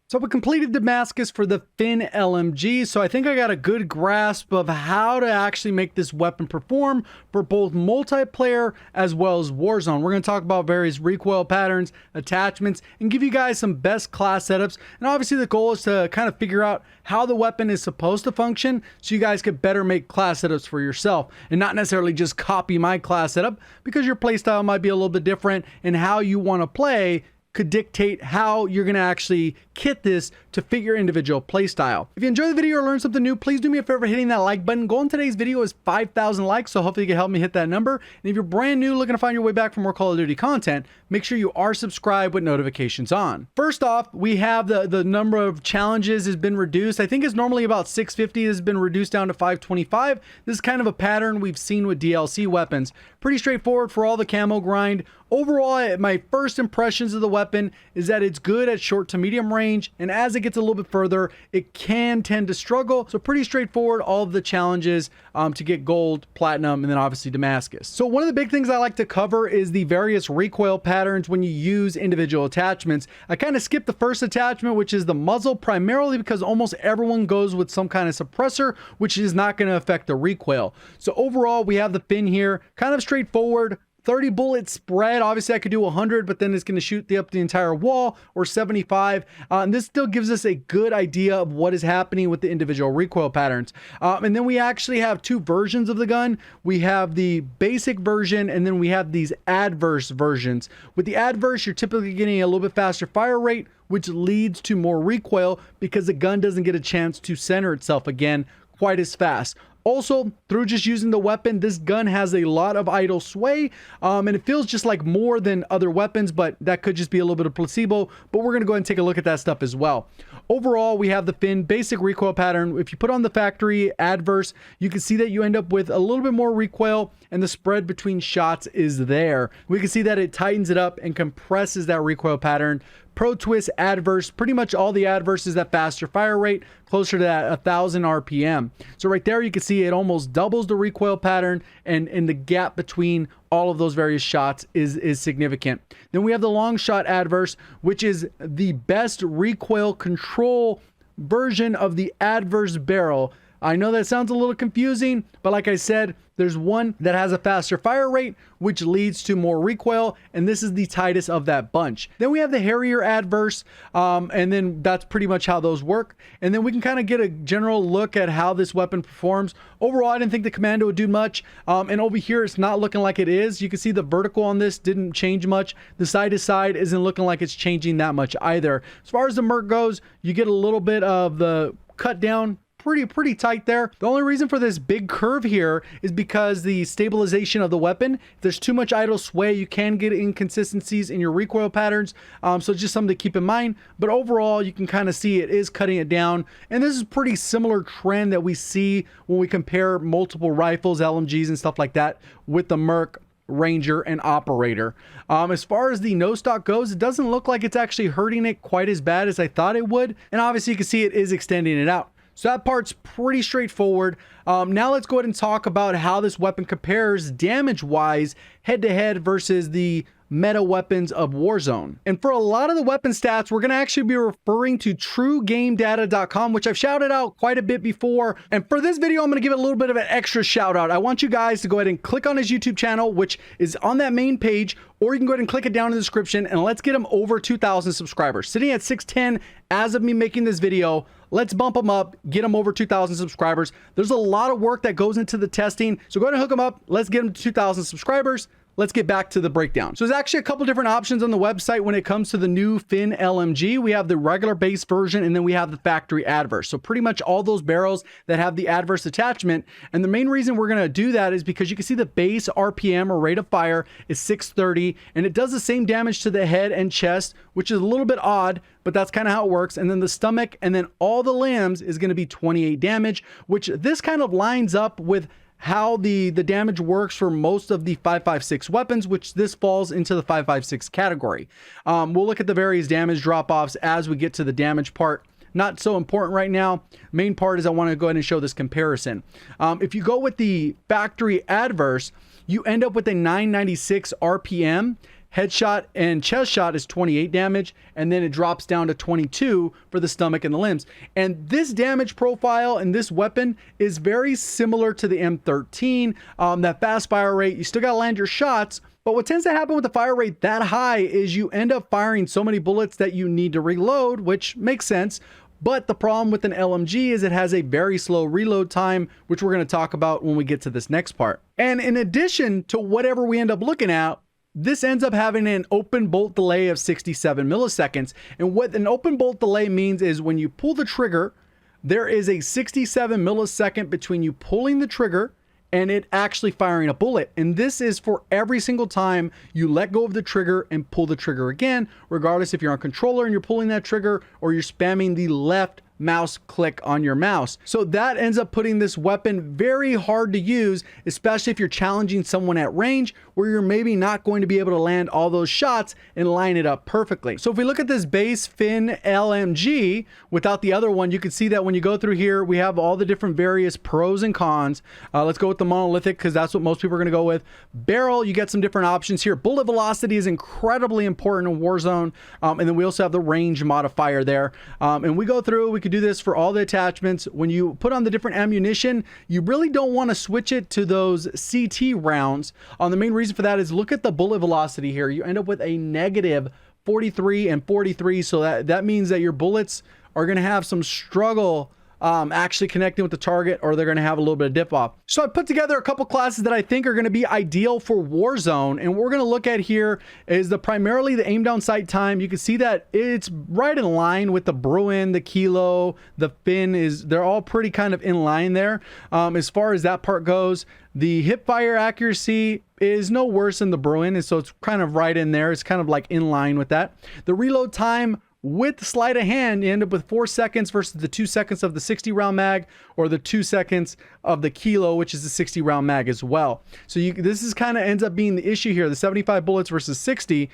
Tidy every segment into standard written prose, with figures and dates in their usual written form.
So we completed Damascus for the Finn LMG, so I think I got a good grasp of how to actually make this weapon perform for both multiplayer as well as Warzone. We're going to talk about various recoil patterns, attachments, and give you guys some best class setups. And obviously the goal is to kind of figure out how the weapon is supposed to function so you guys could better make class setups for yourself and not necessarily just copy my class setup, because your playstyle might be a little bit different and how you want to play could dictate how you're going to actually kit this to fit your individual playstyle. If you enjoyed the video or learned something new, please do me a favor hitting that like button. Goal in today's video is 5,000 likes, so hopefully you can help me hit that number. And if you're brand new looking to find your way back for more Call of Duty content, make sure you are subscribed with notifications on. First off, we have the number of challenges has been reduced. I think it's normally about 650. This has been reduced down to 525. This is kind of a pattern we've seen with DLC weapons. Pretty straightforward for all the camo grind. Overall, my first impressions of the weapon is that it's good at short to medium range, and as it gets a little bit further, it can tend to struggle. So pretty straightforward, all of the challenges to get gold, platinum, and then obviously Damascus. So one of the big things I like to cover is the various recoil patterns when you use individual attachments. I kind of skipped the first attachment, which is the muzzle, primarily because almost everyone goes with some kind of suppressor, which is not going to affect the recoil. So overall, we have the Finn here, kind of straightforward. 30 bullet spread. Obviously I could do 100, but then it's going to shoot up the entire wall, or 75. And this still gives us a good idea of what is happening with the individual recoil patterns. And then we actually have two versions of the gun. We have the basic version, and then we have these adverse versions. With the adverse, you're typically getting a little bit faster fire rate, which leads to more recoil because the gun doesn't get a chance to center itself again quite as fast. Also, through just using the weapon, this gun has a lot of idle sway, and it feels just like more than other weapons, but that could just be a little bit of placebo, but we're going to go ahead and take a look at that stuff as well. Overall, we have the Finn basic recoil pattern. If you put on the factory adverse, you can see that you end up with a little bit more recoil, and the spread between shots is there. We can see that it tightens it up and compresses that recoil pattern. Pro Twist adverse, pretty much all the adverse is that faster fire rate, closer to that 1,000 RPM. So right there you can see it almost doubles the recoil pattern, and the gap between all of those various shots is significant. Then we have the long shot adverse, which is the best recoil control version of the adverse barrel. I know that sounds a little confusing, but like I said, there's one that has a faster fire rate, which leads to more recoil, and this is the tightest of that bunch. Then we have the Harrier adverse, and then that's pretty much how those work. And then we can kind of get a general look at how this weapon performs. Overall, I didn't think the Commando would do much, and over here it's not looking like it is. You can see the vertical on this didn't change much. The side to side isn't looking like it's changing that much either. As far as the Merc goes, you get a little bit of the cut down, pretty tight there. The only reason for this big curve here is because the stabilization of the weapon. If there's too much idle sway, you can get inconsistencies in your recoil patterns. So just something to keep in mind. But overall, you can kind of see it is cutting it down. And this is a pretty similar trend that we see when we compare multiple rifles, LMGs, and stuff like that with the Merc, Ranger, and Operator. As far as the no stock goes, it doesn't look like it's actually hurting it quite as bad as I thought it would. And obviously you can see it is extending it out. So that part's pretty straightforward. Now let's go ahead and talk about how this weapon compares damage-wise head-to-head versus the meta weapons of Warzone. And for a lot of the weapon stats, we're going to actually be referring to TrueGameData.com, which I've shouted out quite a bit before. And for this video, I'm going to give it a little bit of an extra shout out. I want you guys to go ahead and click on his YouTube channel, which is on that main page, or you can go ahead and click it down in the description, and let's get him over 2,000 subscribers. Sitting at 610 as of me making this video. Let's bump them up, get them over 2,000 subscribers. There's a lot of work that goes into the testing, so go ahead and hook them up. Let's get them to 2,000 subscribers. Let's get back to the breakdown. So there's actually a couple different options on the website when it comes to the new Finn LMG. We have the regular base version, and then we have the factory adverse. So pretty much all those barrels that have the adverse attachment. And the main reason we're going to do that is because you can see the base RPM, or rate of fire, is 630, and it does the same damage to the head and chest, which is a little bit odd, but that's kind of how it works. And then the stomach and then all the limbs is going to be 28 damage, which this kind of lines up with how the damage works for most of the 5.56 weapons, which this falls into the 5.56 category. We'll look at the various damage drop-offs as we get to the damage part. Not so important right now. Main part is I want to go ahead and show this comparison. If you go with the factory adverse, you end up with a 996 RPM. Headshot and chest shot is 28 damage, and then it drops down to 22 for the stomach and the limbs. And this damage profile and this weapon is very similar to the M13. That fast fire rate, you still got to land your shots, but what tends to happen with the fire rate that high is you end up firing so many bullets that you need to reload, which makes sense. But the problem with an LMG is it has a very slow reload time, which we're going to talk about when we get to this next part. And in addition to whatever we end up looking at, this ends up having an open bolt delay of 67 milliseconds. And what an open bolt delay means is when you pull the trigger, there is a 67 millisecond between you pulling the trigger and it actually firing a bullet. And this is for every single time you let go of the trigger and pull the trigger again, regardless if you're on controller and you're pulling that trigger or you're spamming the left mouse click on your mouse. So that ends up putting this weapon very hard to use, especially if you're challenging someone at range where you're maybe not going to be able to land all those shots and line it up perfectly. So if we look at this base Finn LMG without the other one, you can see that when you go through here, we have all the different various pros and cons. Let's go with the monolithic because that's what most people are going to go with. Barrel, you get some different options here. Bullet velocity is incredibly important in Warzone. And then we also have the range modifier there. And we go through, we could do this for all the attachments. When you put on the different ammunition, you really don't want to switch it to those CT rounds. The main reason for that is look at the bullet velocity here. You end up with a negative 43 and 43. So that means that your bullets are going to have some struggle actually connecting with the target, or they're going to have a little bit of dip off. So I put together a couple classes that I think are going to be ideal for Warzone, and what we're going to look at here is primarily the aim down sight time. You can see that it's right in line with the Bruen, the Kilo, the Finn. They're all pretty kind of in line there. As far as that part goes, the hip fire accuracy is no worse than the Bruen, and so it's kind of right in there. It's kind of like in line with that. The reload time with sleight of hand, you end up with 4 seconds versus the 2 seconds of the 60 round mag, or the 2 seconds of the Kilo, which is the 60 round mag as well. So this is kind of ends up being the issue here. The 75 bullets versus 60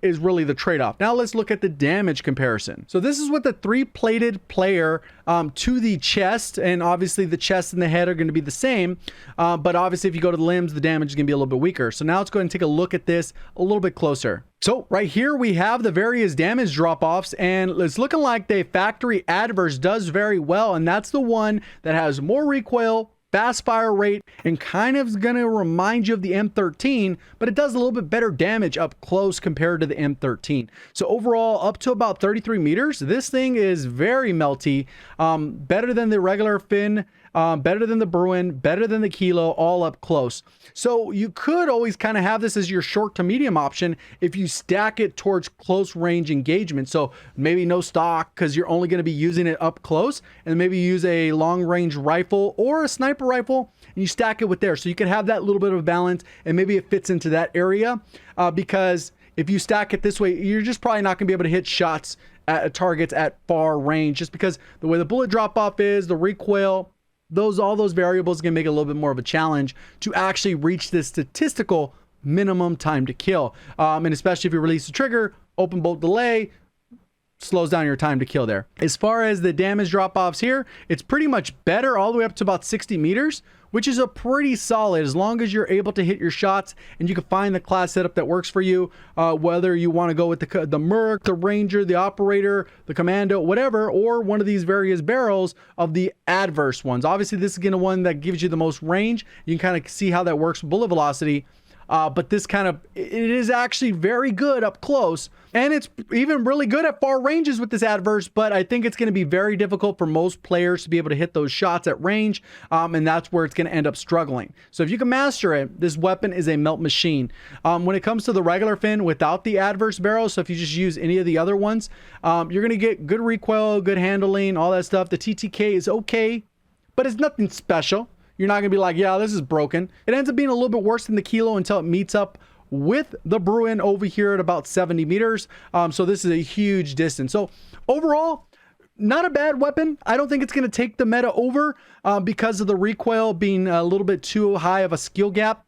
is really the trade-off. Now let's look at the damage comparison. So this is with the 3-plated player to the chest, and obviously the chest and the head are going to be the same, but obviously if you go to the limbs, the damage is going to be a little bit weaker. So now let's go ahead and take a look at this a little bit closer. So right here we have the various damage drop-offs, and it's looking like the factory adverse does very well, and that's the one that has more recoil, fast fire rate, and kind of is going to remind you of the M13, but it does a little bit better damage up close compared to the M13. So overall, up to about 33 meters, this thing is very melty, better than the regular Finn, better than the Bruen, better than the Kilo, all up close. So you could always kind of have this as your short to medium option if you stack it towards close range engagement. So maybe no stock because you're only going to be using it up close, and maybe use a long range rifle or a sniper rifle and you stack it with there. So you can have that little bit of balance, and maybe it fits into that area because if you stack it this way, you're just probably not going to be able to hit shots at targets at far range, just because the way the bullet drop off is, the recoil, all those variables can make it a little bit more of a challenge to actually reach this statistical minimum time to kill. And especially if you release the trigger, open bolt delay slows down your time to kill there. As far as the damage drop-offs here, it's pretty much better all the way up to about 60 meters, which is a pretty solid as long as you're able to hit your shots and you can find the class setup that works for you, whether you want to go with the Merc, the Ranger, the Operator, the Commando, whatever, or one of these various barrels of the adverse ones. Obviously, this is going to one that gives you the most range. You can kind of see how that works with bullet velocity. But this it is actually very good up close, and it's even really good at far ranges with this adverse, but I think it's going to be very difficult for most players to be able to hit those shots at range, and that's where it's going to end up struggling. So if you can master it, this weapon is a melt machine. When it comes to the regular Finn without the adverse barrel, so if you just use any of the other ones, you're going to get good recoil, good handling, all that stuff. The TTK is okay, but it's nothing special. You're not going to be like, yeah, this is broken. It ends up being a little bit worse than the Kilo until it meets up with the Bruen over here at about 70 meters. So this is a huge distance. So overall, not a bad weapon. I don't think it's going to take the meta over because of the recoil being a little bit too high of a skill gap.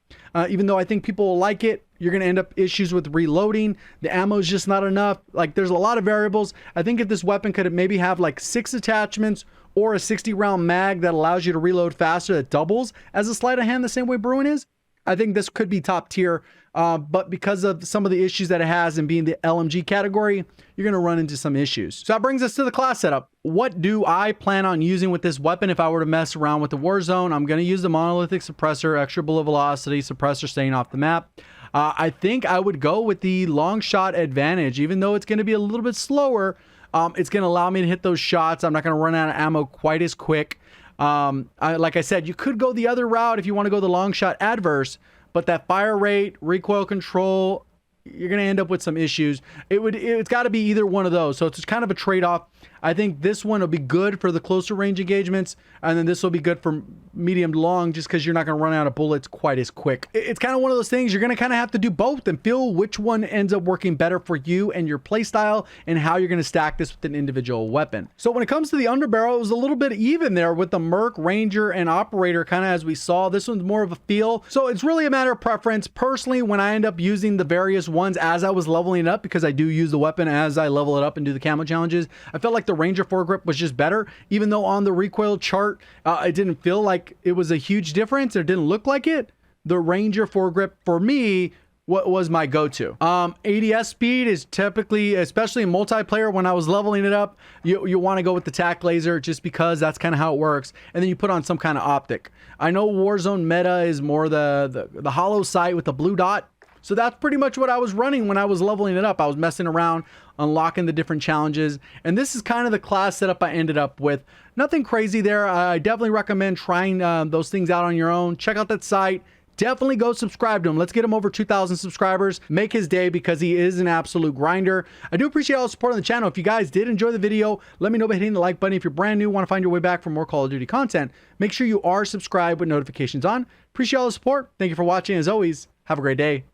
Even though I think people will like it, you're going to end up issues with reloading. The ammo is just not enough. Like, there's a lot of variables. I think if this weapon could maybe have like 6 attachments or a 60 round mag that allows you to reload faster, that doubles as a sleight of hand the same way Bruen is, I think this could be top tier, but because of some of the issues that it has and being the LMG category, you're going to run into some issues. So that brings us to the class setup. What do I plan on using with this weapon if I were to mess around with the Warzone? I'm going to use the monolithic suppressor, extra bullet velocity, suppressor staying off the map. I think I would go with the long shot advantage, even though it's going to be a little bit slower. It's going to allow me to hit those shots. I'm not going to run out of ammo quite as quick. Like I said, you could go the other route if you want to go the long shot adverse, but that fire rate, recoil control, you're going to end up with some issues. It's got to be either one of those. So it's kind of a trade-off. I think this one will be good for the closer range engagements, and then this will be good for medium to long, just because you're not going to run out of bullets quite as quick. It's kind of one of those things you're going to kind of have to do both and feel which one ends up working better for you and your playstyle and how you're going to stack this with an individual weapon. So when it comes to the underbarrel, it was a little bit even there with the Merc, Ranger, and Operator, kind of as we saw. This one's more of a feel. So it's really a matter of preference. Personally, when I end up using the various ones as I was leveling it up, because I do use the weapon as I level it up and do the camo challenges, I felt like the Ranger foregrip was just better, even though on the recoil chart it didn't feel like it was a huge difference, or didn't look like it. The Ranger foregrip for me was my go-to. ADS speed is typically, especially in multiplayer, when I was leveling it up, you want to go with the tac laser just because that's kind of how it works, and then you put on some kind of optic. I know Warzone meta is more the hollow sight with the blue dot. So that's pretty much what I was running when I was leveling it up. I was messing around, unlocking the different challenges. And this is kind of the class setup I ended up with. Nothing crazy there. I definitely recommend trying those things out on your own. Check out that site. Definitely go subscribe to him. Let's get him over 2,000 subscribers. Make his day, because he is an absolute grinder. I do appreciate all the support on the channel. If you guys did enjoy the video, let me know by hitting the like button. If you're brand new, want to find your way back for more Call of Duty content, make sure you are subscribed with notifications on. Appreciate all the support. Thank you for watching. As always, have a great day.